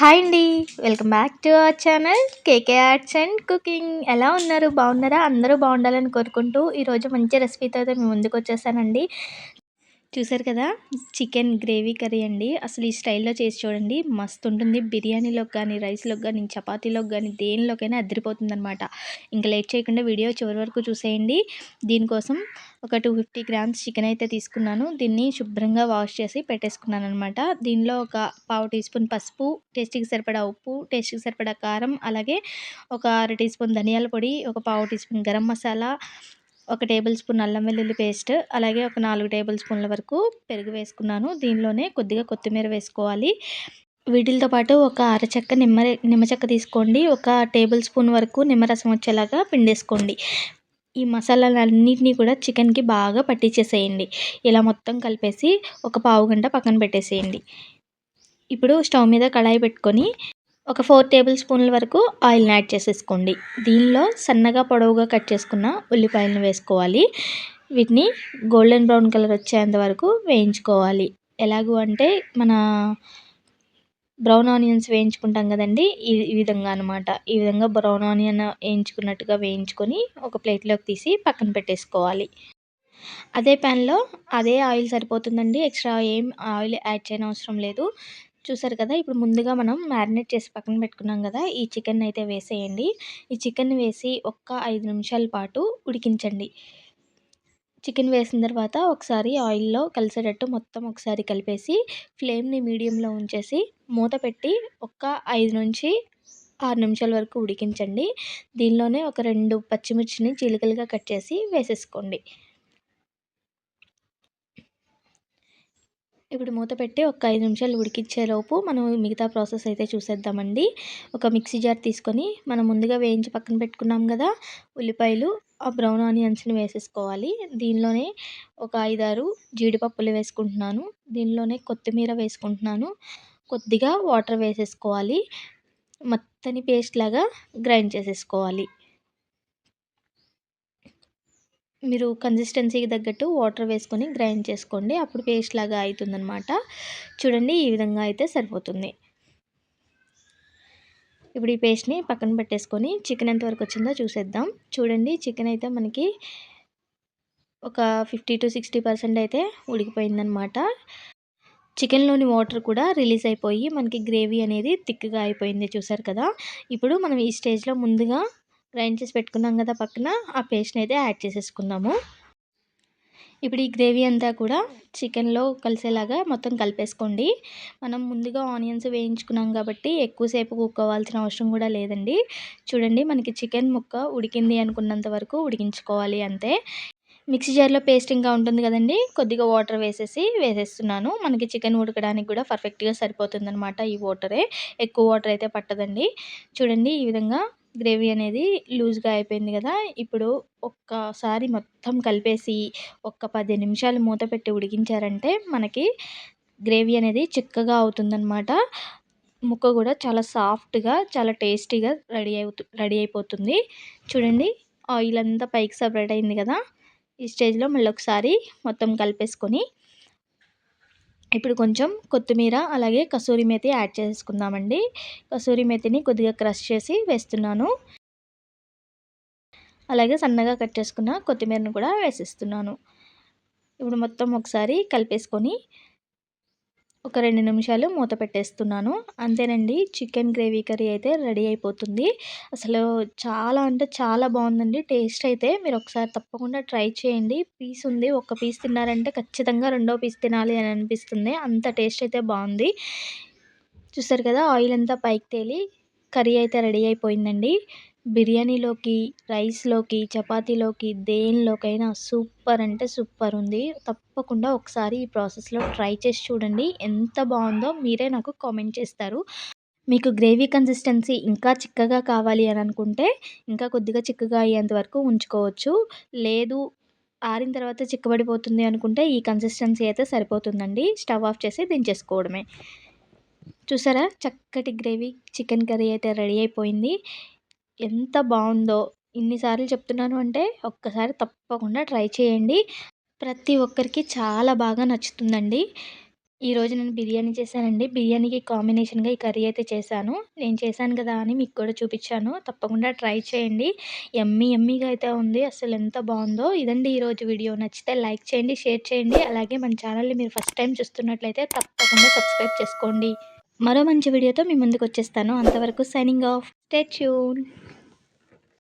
Hi అండి. Welcome back to our channel KK arts and cooking. ఎలా ఉన్నారు? బాగున్నారా? అందరూ బాగుండాలని కోరుకుంటూ ఈరోజు మంచి రెసిపీతో అయితే మీ ముందుకు వచ్చేసానండి. చూసారు కదా, చికెన్ గ్రేవీ కర్రీ అండి. అసలు ఈ స్టైల్లో చేసి చూడండి, మస్తు ఉంటుంది. బిర్యానీలోకి కానీ, రైస్లోకి కానీ, చపాతీలోకి కానీ, దేనిలోకైనా అదిరిపోతుంది అనమాట. ఇంకా లేట్ చేయకుండా వీడియో చివరి వరకు చూసేయండి. దీనికోసం ఒక 250 గ్రామ్స్ చికెన్ అయితే తీసుకున్నాను. దీన్ని శుభ్రంగా వాష్ చేసి పెట్టేసుకున్నాను అనమాట. దీనిలో ఒక పావు టీ స్పూన్ పసుపు, టేస్ట్కి సరిపడా ఉప్పు, టేస్ట్కి సరిపడా కారం, అలాగే ఒక అర టీ స్పూన్ ధనియాల పొడి, ఒక పావు టీ స్పూన్ గరం మసాలా, ఒక టేబుల్ స్పూన్ అల్లం వెల్లుల్లి పేస్ట్, అలాగే ఒక 4 టేబుల్ స్పూన్ల వరకు పెరుగు వేసుకున్నాను. దీనిలోనే కొద్దిగా కొత్తిమీర వేసుకోవాలి. వీటితో పాటు ఒక అరచెక్క నిమ్మ చెక్క తీసుకోండి. ఒక టేబుల్ స్పూన్ వరకు నిమ్మరసం వచ్చేలాగా పిండేసుకోండి. ఈ మసాలాలన్నిటిని కూడా చికెన్కి బాగా పట్టించేసేయండి. ఇలా మొత్తం కలిపేసి ఒక పావు గంట పక్కన పెట్టేసేయండి. ఇప్పుడు స్టవ్ మీద కడాయి పెట్టుకొని ఒక 4 టేబుల్ స్పూన్ల వరకు ఆయిల్ని యాడ్ చేసేసుకోండి. దీనిలో సన్నగా పొడవుగా కట్ చేసుకున్న ఉల్లిపాయలను వేసుకోవాలి. వీటిని గోల్డెన్ బ్రౌన్ కలర్ వచ్చేంత వరకు వేయించుకోవాలి. ఎలాగూ అంటే మన బ్రౌన్ ఆనియన్స్ వేయించుకుంటాం కదండి, ఈ విధంగా అనమాట. ఈ విధంగా బ్రౌన్ ఆనియన్ వేయించుకున్నట్టుగా వేయించుకొని ఒక ప్లేట్లోకి తీసి పక్కన పెట్టేసుకోవాలి. అదే ప్యాన్లో అదే ఆయిల్ సరిపోతుందండి. ఎక్స్ట్రా ఏం ఆయిల్ యాడ్ చేయనవసరం లేదు. చూసారు కదా, ఇప్పుడు ముందుగా మనం మ్యారినేట్ చేసి పక్కన పెట్టుకున్నాం కదా, ఈ చికెన్ అయితే వేసేయండి. ఈ చికెన్ వేసి ఒక్క 5 నిమిషాల పాటు ఉడికించండి. చికెన్ వేసిన తర్వాత ఒకసారి ఆయిల్లో కలిసేటట్టు మొత్తం ఒకసారి కలిపేసి ఫ్లేమ్ని మీడియంలో ఉంచేసి మూత పెట్టి ఒక్క 5 నుంచి 6 నిమిషాల వరకు ఉడికించండి. దీనిలోనే ఒక 2 పచ్చిమిర్చిని చీలికలుగా కట్ చేసి వేసేసుకోండి. ఇప్పుడు మూత పెట్టి ఒక 5 నిమిషాలు ఉడికించేలోపు మనం మిగతా ప్రాసెస్ అయితే చూసేద్దామండి. ఒక మిక్సీ జార్ తీసుకొని మనం ముందుగా వేయించి పక్కన పెట్టుకున్నాం కదా ఉల్లిపాయలు, ఆ బ్రౌన్ ఆనియన్స్ని వేసేసుకోవాలి. దీనిలోనే ఒక 5, 6 జీడిపప్పులు వేసుకుంటున్నాను. దీనిలోనే కొత్తిమీర వేసుకుంటున్నాను. కొద్దిగా వాటర్ వేసేసుకోవాలి. మెత్తని పేస్ట్ లాగా గ్రైండ్ చేసేసుకోవాలి. మీరు కన్సిస్టెన్సీకి తగ్గట్టు వాటర్ వేసుకొని గ్రైండ్ చేసుకోండి. అప్పుడు పేస్ట్ లాగా అవుతుందన్నమాట. చూడండి, ఈ విధంగా అయితే సరిపోతుంది. ఇప్పుడు ఈ పేస్ట్ని పక్కన పెట్టేసుకొని చికెన్ ఎంతవరకు వచ్చిందో చూసేద్దాం. చూడండి, చికెన్ అయితే మనకి ఒక 50-60% అయితే ఉడికిపోయిందనమాట. చికెన్లోని వాటర్ కూడా రిలీజ్ అయిపోయి మనకి గ్రేవీ అనేది థిక్గా అయిపోయింది. చూసారు కదా, ఇప్పుడు మనం ఈ స్టేజ్లో ముందుగా గ్రైండ్ చేసి పెట్టుకున్నాం కదా పక్కన, ఆ పేస్ట్ని అయితే యాడ్ చేసేసుకుందాము. ఇప్పుడు ఈ గ్రేవీ అంతా కూడా చికెన్లో కలిసేలాగా మొత్తం కలిపేసుకోండి. మనం ముందుగా ఆనియన్స్ వేయించుకున్నాం కాబట్టి ఎక్కువసేపు కుక్ అవ్వాల్సిన అవసరం కూడా లేదండి. చూడండి, మనకి చికెన్ ముక్క ఉడికింది అనుకున్నంత వరకు ఉడికించుకోవాలి అంతే. మిక్సీ జార్లో పేస్ట్ ఇంకా ఉంటుంది కదండి, కొద్దిగా వాటర్ వేసేస్తున్నాను. మనకి చికెన్ ఉడకడానికి కూడా పర్ఫెక్ట్గా సరిపోతుందన్నమాట. ఈ వాటరే, ఎక్కువ వాటర్ అయితే పట్టదండి. చూడండి, ఈ విధంగా గ్రేవీ అనేది లూజ్గా అయిపోయింది కదా. ఇప్పుడు ఒక్కసారి మొత్తం కలిపేసి ఒక 10 నిమిషాలు మూత పెట్టి ఉడికించారంటే మనకి గ్రేవీ అనేది చిక్కగా అవుతుందన్నమాట. ముక్క కూడా చాలా సాఫ్ట్గా, చాలా టేస్టీగా రెడీ అయిపోతుంది. చూడండి, ఆయిల్ అంతా పైకి సపరేట్ అయింది కదా. ఈ స్టేజ్లో మళ్ళీ ఒకసారి మొత్తం కలిపేసుకొని ఇప్పుడు కొంచెం కొత్తిమీర అలాగే కసూరి మేతి యాడ్ చేసుకుందామండి. కసూరి మేతిని కొద్దిగా క్రష్ చేసి వేస్తున్నాను. అలాగే సన్నగా కట్ చేసుకున్న కొత్తిమీరను కూడా వేసేస్తున్నాను. ఇప్పుడు మొత్తం ఒకసారి కలిపేసుకొని ఒక 2 నిమిషాలు మూత పెట్టేస్తున్నాను. అంతేనండి, చికెన్ గ్రేవీ కర్రీ అయితే రెడీ అయిపోతుంది. అసలు చాలా అంటే చాలా బాగుందండి. టేస్ట్ అయితే మీరు ఒకసారి తప్పకుండా ట్రై చేయండి. పీస్ ఉంది, ఒక్క పీస్ తిన్నారంటే ఖచ్చితంగా రెండో పీస్ తినాలి అని అనిపిస్తుంది. అంత టేస్ట్ అయితే బాగుంది. చూసారు కదా, ఆయిల్ అంతా పైకి తేలి కర్రీ అయితే రెడీ అయిపోయిందండి. బిర్యానీలోకి, రైస్లోకి, చపాతీలోకి, దేనిలోకైనా సూపర్ అంటే సూపర్ ఉంది. తప్పకుండా ఒకసారి ఈ ప్రాసెస్లో ట్రై చేసి చూడండి. ఎంత బాగుందో మీరే నాకు కామెంట్ చేస్తారు. మీకు గ్రేవీ కన్సిస్టెన్సీ ఇంకా చిక్కగా కావాలి అని అనుకుంటే ఇంకా కొద్దిగా చిక్కగా అయ్యేంత వరకు ఉంచుకోవచ్చు. లేదు, ఆరిన తర్వాత చిక్కబడిపోతుంది అనుకుంటే ఈ కన్సిస్టెన్సీ అయితే సరిపోతుందండి. స్టవ్ ఆఫ్ చేసి దించేసుకోవడమే. చూసారా, చక్కటి గ్రేవీ చికెన్ కర్రీ అయితే రెడీ అయిపోయింది. ఎంత బాగుందో! ఇన్నిసార్లు చెప్తున్నాను అంటే ఒక్కసారి తప్పకుండా ట్రై చేయండి. ప్రతి ఒక్కరికి చాలా బాగా నచ్చుతుందండి. ఈరోజు నేను బిర్యానీ చేశానండి. బిర్యానీకి కాంబినేషన్‌గా ఈ కర్రీ అయితే చేశాను. నేను చేశాను కదా అని మీకు కూడా చూపిచ్చాను. తప్పకుండా ట్రై చేయండి. యమ్మీగా అయితే ఉంది. అసలెంత బావుందో. ఇదండి ఈరోజు వీడియో. నచ్చితే లైక్ చేయండి, షేర్ చేయండి. అలాగే మన ఛానల్‌ని మీరు ఫస్ట్ టైమ్ చూస్తున్నట్లయితే తప్పకుండా సబ్స్క్రైబ్ చేసుకోండి. మరో మంచి వీడియోతో మీ ముందుకొచ్చేస్తాను. అంతవరకు సైనింగ్ ఆఫ్. Stay tune.